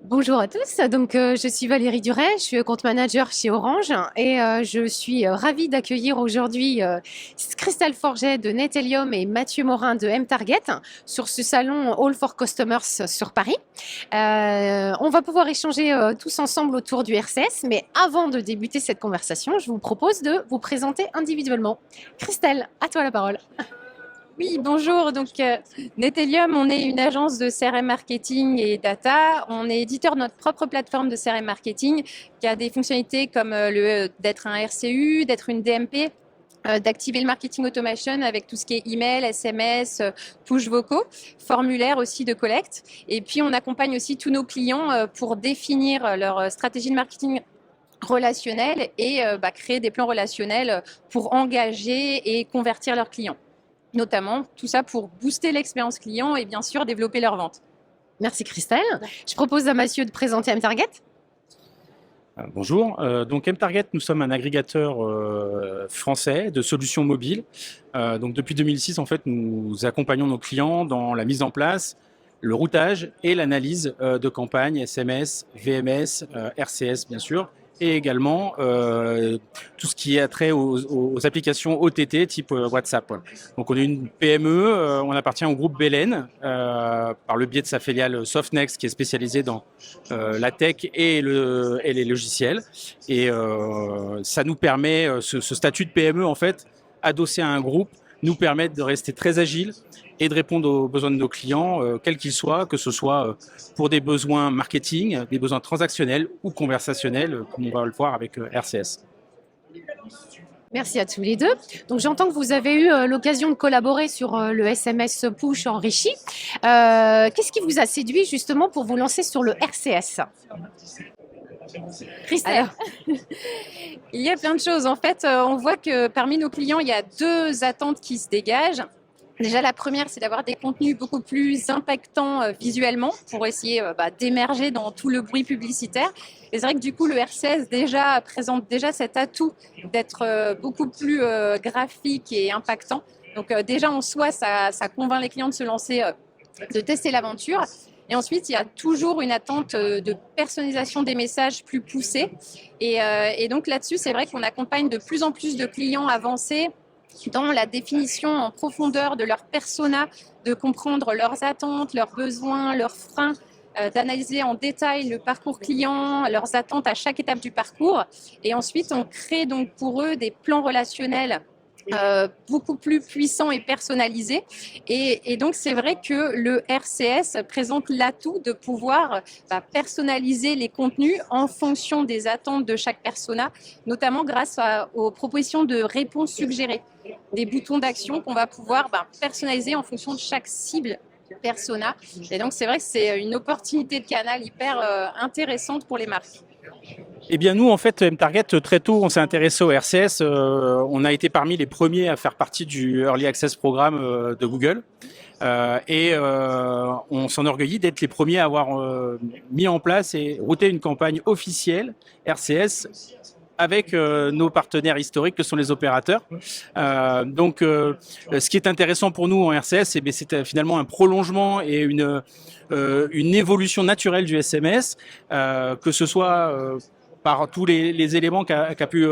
Bonjour à tous, je suis Valérie Duret, je suis compte manager chez Orange et je suis ravie d'accueillir aujourd'hui Christelle Forget de Netellium et Mathieu Morin de M-Target sur ce salon All for Customers sur Paris. On va pouvoir échanger tous ensemble autour du RCS, mais avant de débuter cette conversation, je vous propose de vous présenter individuellement. Christelle, à toi la parole. Oui, bonjour. Netellium, on est une agence de CRM marketing et data. On est éditeur de notre propre plateforme de CRM marketing qui a des fonctionnalités comme d'être un RCU, d'être une DMP, d'activer le marketing automation avec tout ce qui est email, SMS, push vocaux, formulaire aussi de collecte. Et puis, on accompagne aussi tous nos clients pour définir leur stratégie de marketing relationnelle et créer des plans relationnels pour engager et convertir leurs clients. Notamment, tout ça pour booster l'expérience client et bien sûr développer leur vente. Merci Christelle. Je propose à Mathieu de présenter M-Target. Bonjour, donc M-Target, nous sommes un agrégateur français de solutions mobiles. Donc depuis 2006, en fait, nous accompagnons nos clients dans la mise en place, le routage et l'analyse de campagnes SMS, VMS, RCS bien sûr, et également tout ce qui a trait aux applications OTT type WhatsApp. Donc on est une PME, on appartient au groupe Belen par le biais de sa filiale Softnext qui est spécialisée dans la tech et les logiciels. Et ça nous permet, ce statut de PME en fait, adossé à un groupe, nous permet de rester très agile et de répondre aux besoins de nos clients, quels qu'ils soient, que ce soit pour des besoins marketing, des besoins transactionnels ou conversationnels, comme on va le voir avec RCS. Merci à tous les deux. Donc j'entends que vous avez eu l'occasion de collaborer sur le SMS push enrichi. Qu'est-ce qui vous a séduit justement pour vous lancer sur le RCS? Christelle. Il y a plein de choses. En fait, on voit que parmi nos clients, il y a deux attentes qui se dégagent. Déjà, la première, c'est d'avoir des contenus beaucoup plus impactants visuellement pour essayer d'émerger dans tout le bruit publicitaire. Et c'est vrai que du coup, le RCS présente déjà cet atout d'être beaucoup plus graphique et impactant. Donc déjà, en soi, ça convainc les clients de se lancer, de tester l'aventure. Et ensuite, il y a toujours une attente de personnalisation des messages plus poussée. Et donc là-dessus, c'est vrai qu'on accompagne de plus en plus de clients avancés dans la définition en profondeur de leur persona, de comprendre leurs attentes, leurs besoins, leurs freins, d'analyser en détail le parcours client, leurs attentes à chaque étape du parcours. Et ensuite, on crée donc pour eux des plans relationnels beaucoup plus puissants et personnalisés. Et donc, c'est vrai que le RCS présente l'atout de pouvoir personnaliser les contenus en fonction des attentes de chaque persona, notamment grâce aux propositions de réponses suggérées, des boutons d'action qu'on va pouvoir personnaliser en fonction de chaque cible persona. Et donc, c'est vrai que c'est une opportunité de canal hyper intéressante pour les marques. Eh bien nous, en fait, M-Target, très tôt, on s'est intéressé au RCS. On a été parmi les premiers à faire partie du Early Access Programme de Google. On s'enorgueillit d'être les premiers à avoir mis en place et routé une campagne officielle RCS avec nos partenaires historiques que sont les opérateurs. Ce qui est intéressant pour nous en RCS, c'est finalement un prolongement et une évolution naturelle du SMS, que ce soit par tous les éléments qu'a pu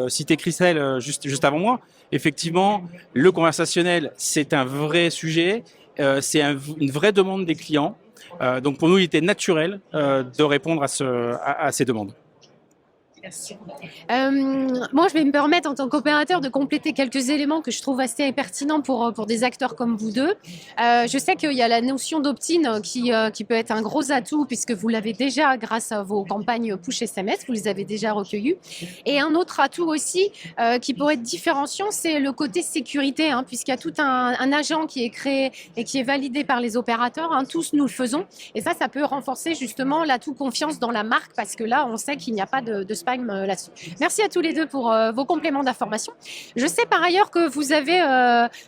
citer Christelle juste avant moi. Effectivement, le conversationnel, c'est un vrai sujet, c'est une vraie demande des clients. Donc pour nous, il était naturel de répondre à ces demandes. Merci. Moi, je vais me permettre en tant qu'opérateur de compléter quelques éléments que je trouve assez pertinents pour des acteurs comme vous deux. Je sais qu'il y a la notion d'opt-in qui peut être un gros atout puisque vous l'avez déjà grâce à vos campagnes push SMS, vous les avez déjà recueillies. Et un autre atout aussi qui pourrait être différenciant, c'est le côté sécurité, puisqu'il y a tout un agent qui est créé et qui est validé par les opérateurs. Tous nous le faisons. Et ça peut renforcer justement l'atout confiance dans la marque parce que là, on sait qu'il n'y a pas de spam là-dessus. Merci à tous les deux pour vos compléments d'information. Je sais par ailleurs que vous avez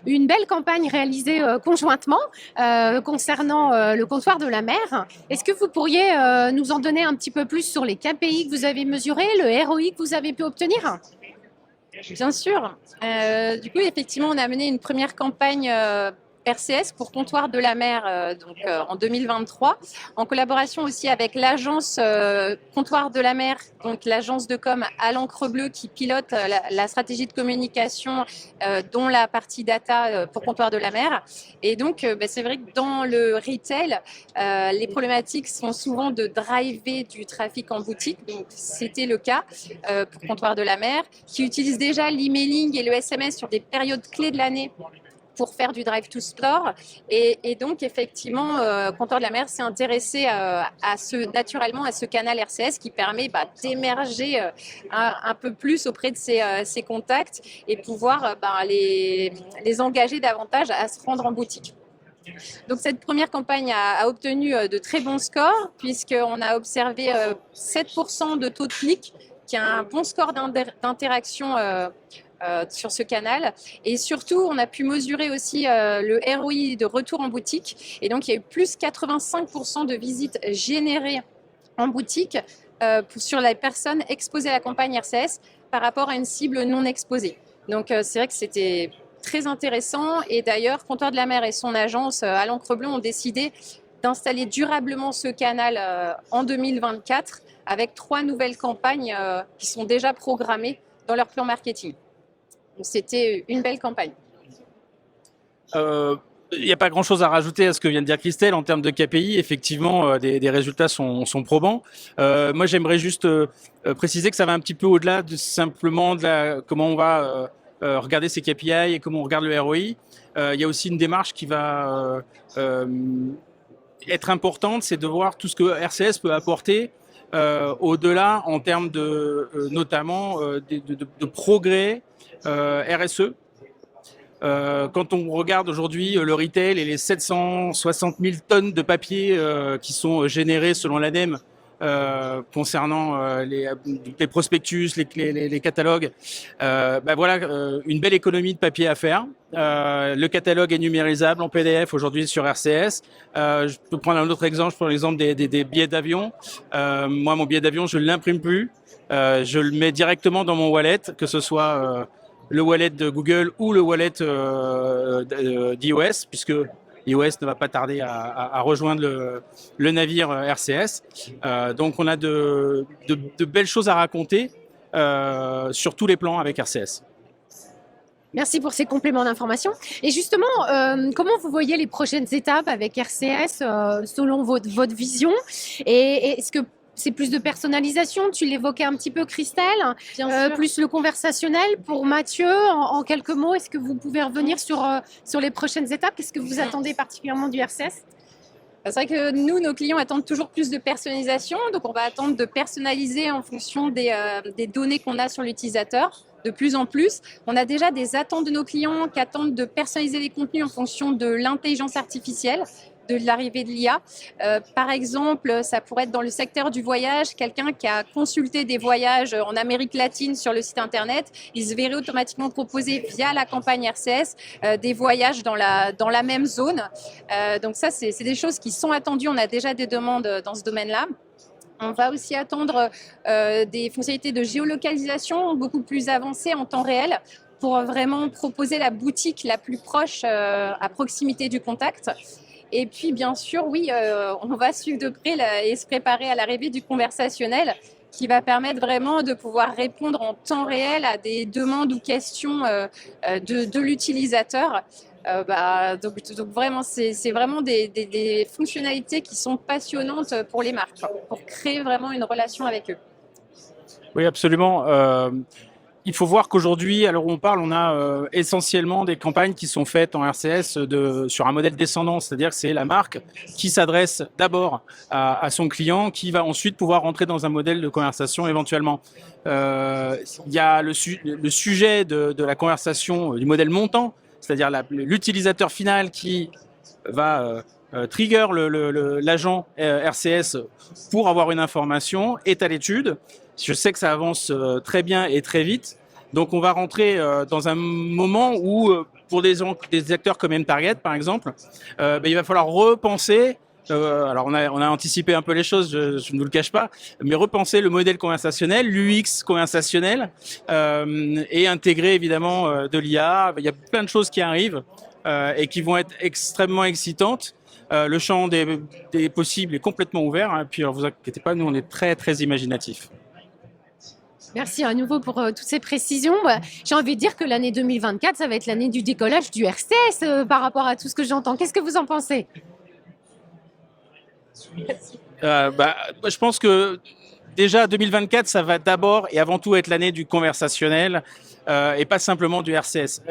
une belle campagne réalisée conjointement concernant le comptoir de la mer. Est-ce que vous pourriez nous en donner un petit peu plus sur les KPI que vous avez mesurés, le ROI que vous avez pu obtenir? Bien sûr. Du coup, effectivement, on a mené une première campagne RCS pour Comptoir de la Mer en 2023, en collaboration aussi avec l'agence Comptoir de la Mer, donc l'agence de com à l'encre bleue qui pilote la stratégie de communication, dont la partie data pour Comptoir de la Mer. Et donc, c'est vrai que dans le retail, les problématiques sont souvent de driver du trafic en boutique. Donc, c'était le cas pour Comptoir de la Mer, qui utilise déjà l'emailing et le SMS sur des périodes clés de l'année pour faire du drive to store. Et donc, effectivement, Comptoir de la Mer s'est intéressé naturellement à ce canal RCS qui permet d'émerger un peu plus auprès de ses contacts et pouvoir les engager davantage à se rendre en boutique. Donc, cette première campagne a obtenu de très bons scores, puisqu'on a observé 7% de taux de clic, qui a un bon score d'interaction sur ce canal. Et surtout, on a pu mesurer aussi le ROI de retour en boutique. Et donc, il y a eu plus 85% de visites générées en boutique sur les personnes exposées à la campagne RCS par rapport à une cible non exposée. Donc, c'est vrai que c'était très intéressant. Et d'ailleurs, Comptoir de la Mer et son agence à l'encre bleue ont décidé d'installer durablement ce canal en 2024 avec 3 nouvelles campagnes qui sont déjà programmées dans leur plan marketing. C'était une belle campagne. Il n'y a pas grand-chose à rajouter à ce que vient de dire Christelle en termes de KPI. Effectivement, des résultats sont probants. Moi, j'aimerais juste préciser que ça va un petit peu au-delà de simplement comment on va regarder ces KPI et comment on regarde le ROI. Il y a aussi une démarche qui va être importante, c'est de voir tout ce que RCS peut apporter au-delà en termes notamment de progrès RSE. Quand on regarde aujourd'hui le retail et les 760 000 tonnes de papier qui sont générées selon l'ADEME concernant les prospectus, les catalogues, voilà une belle économie de papier à faire. Le catalogue est numérisable en PDF aujourd'hui sur RCS. Je peux prendre un autre exemple, je prends l'exemple des billets d'avion. Moi, mon billet d'avion, je ne l'imprime plus. Je le mets directement dans mon wallet, que ce soit le wallet de Google ou le wallet d'iOS, puisque iOS ne va pas tarder à rejoindre le navire RCS. Donc, on a de belles choses à raconter sur tous les plans avec RCS. Merci pour ces compléments d'information. Et justement, comment vous voyez les prochaines étapes avec RCS selon votre vision? Et est-ce que c'est plus de personnalisation? Tu l'évoquais un petit peu, Christelle. Plus le conversationnel. Pour Mathieu, en quelques mots, est-ce que vous pouvez revenir sur les prochaines étapes? Qu'est-ce que vous attendez particulièrement du RCS? C'est vrai que nous, nos clients attendent toujours plus de personnalisation. Donc, on va attendre de personnaliser en fonction des données qu'on a sur l'utilisateur. De plus en plus, on a déjà des attentes de nos clients qui attendent de personnaliser les contenus en fonction de l'intelligence artificielle, de l'arrivée de l'IA. Par exemple, ça pourrait être dans le secteur du voyage, quelqu'un qui a consulté des voyages en Amérique latine sur le site internet, il se verrait automatiquement proposer via la campagne RCS des voyages dans la même zone. Donc ça, c'est des choses qui sont attendues. On a déjà des demandes dans ce domaine-là. On va aussi attendre des fonctionnalités de géolocalisation beaucoup plus avancées en temps réel pour vraiment proposer la boutique la plus proche à proximité du contact. Et puis, bien sûr, oui, on va suivre de près et se préparer à l'arrivée du conversationnel qui va permettre vraiment de pouvoir répondre en temps réel à des demandes ou questions de l'utilisateur. Donc vraiment, c'est vraiment des fonctionnalités qui sont passionnantes pour les marques, pour créer vraiment une relation avec eux. Oui, absolument. Il faut voir qu'aujourd'hui, à l'heure où on parle, on a essentiellement des campagnes qui sont faites en RCS sur un modèle descendant, c'est-à-dire que c'est la marque qui s'adresse d'abord à son client, qui va ensuite pouvoir rentrer dans un modèle de conversation éventuellement. Il y a le sujet de la conversation, du modèle montant, c'est-à-dire l'utilisateur final qui va trigger l'agent RCS pour avoir une information est à l'étude. Je sais que ça avance très bien et très vite. Donc, on va rentrer dans un moment où, pour des acteurs comme mTarget, par exemple, il va falloir repenser Alors on a anticipé un peu les choses, je ne vous le cache pas, mais repenser le modèle conversationnel, l'UX conversationnel, et intégrer évidemment de l'IA. Il y a plein de choses qui arrivent et qui vont être extrêmement excitantes. Le champ des possibles est complètement ouvert, hein, puis alors, vous inquiétez pas, nous on est très très imaginatifs. Merci à nouveau pour toutes ces précisions. J'ai envie de dire que l'année 2024, ça va être l'année du décollage du RCS par rapport à tout ce que j'entends. Qu'est-ce que vous en pensez? Je pense que déjà 2024, ça va d'abord et avant tout être l'année du conversationnel et pas simplement du RCS.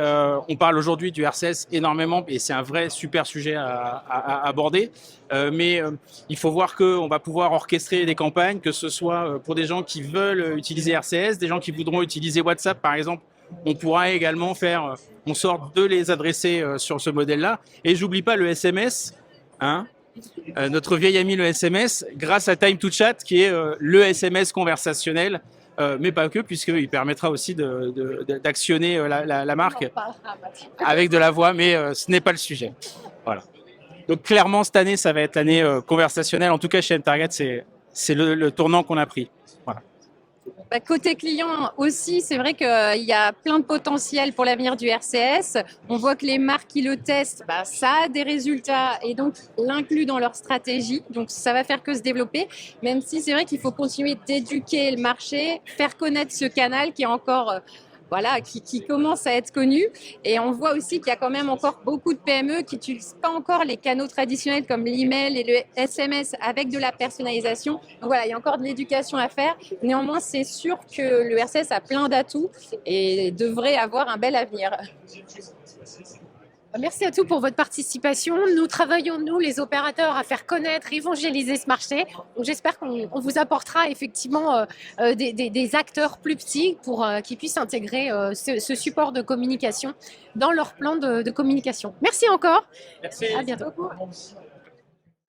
On parle aujourd'hui du RCS énormément et c'est un vrai super sujet à aborder. Mais il faut voir qu'on va pouvoir orchestrer des campagnes, que ce soit pour des gens qui veulent utiliser RCS, des gens qui voudront utiliser WhatsApp par exemple. On pourra également faire en sorte de les adresser sur ce modèle-là. Et j'oublie pas le SMS, hein. Notre vieil ami le SMS, grâce à Time to Chat, qui est le SMS conversationnel, mais pas que, puisqu'il permettra aussi d'actionner la marque avec de la voix, mais ce n'est pas le sujet. Voilà. Donc clairement, cette année, ça va être l'année conversationnelle. En tout cas, chez Target, c'est le tournant qu'on a pris. Voilà. Côté client aussi, c'est vrai qu'il y a plein de potentiel pour l'avenir du RCS. On voit que les marques qui le testent, ça a des résultats et donc l'incluent dans leur stratégie. Donc ça va faire que se développer, même si c'est vrai qu'il faut continuer d'éduquer le marché, faire connaître ce canal qui est encore... qui commence à être connu. Et on voit aussi qu'il y a quand même encore beaucoup de PME qui n'utilisent pas encore les canaux traditionnels comme l'email et le SMS avec de la personnalisation. Donc voilà, il y a encore de l'éducation à faire. Néanmoins, c'est sûr que le RCS a plein d'atouts et devrait avoir un bel avenir. Merci à tous pour votre participation. Nous travaillons, nous, les opérateurs, à faire connaître, évangéliser ce marché. Donc, j'espère qu'on vous apportera effectivement des acteurs plus petits pour qu'ils puissent intégrer ce support de communication dans leur plan de communication. Merci encore. Merci. À bientôt.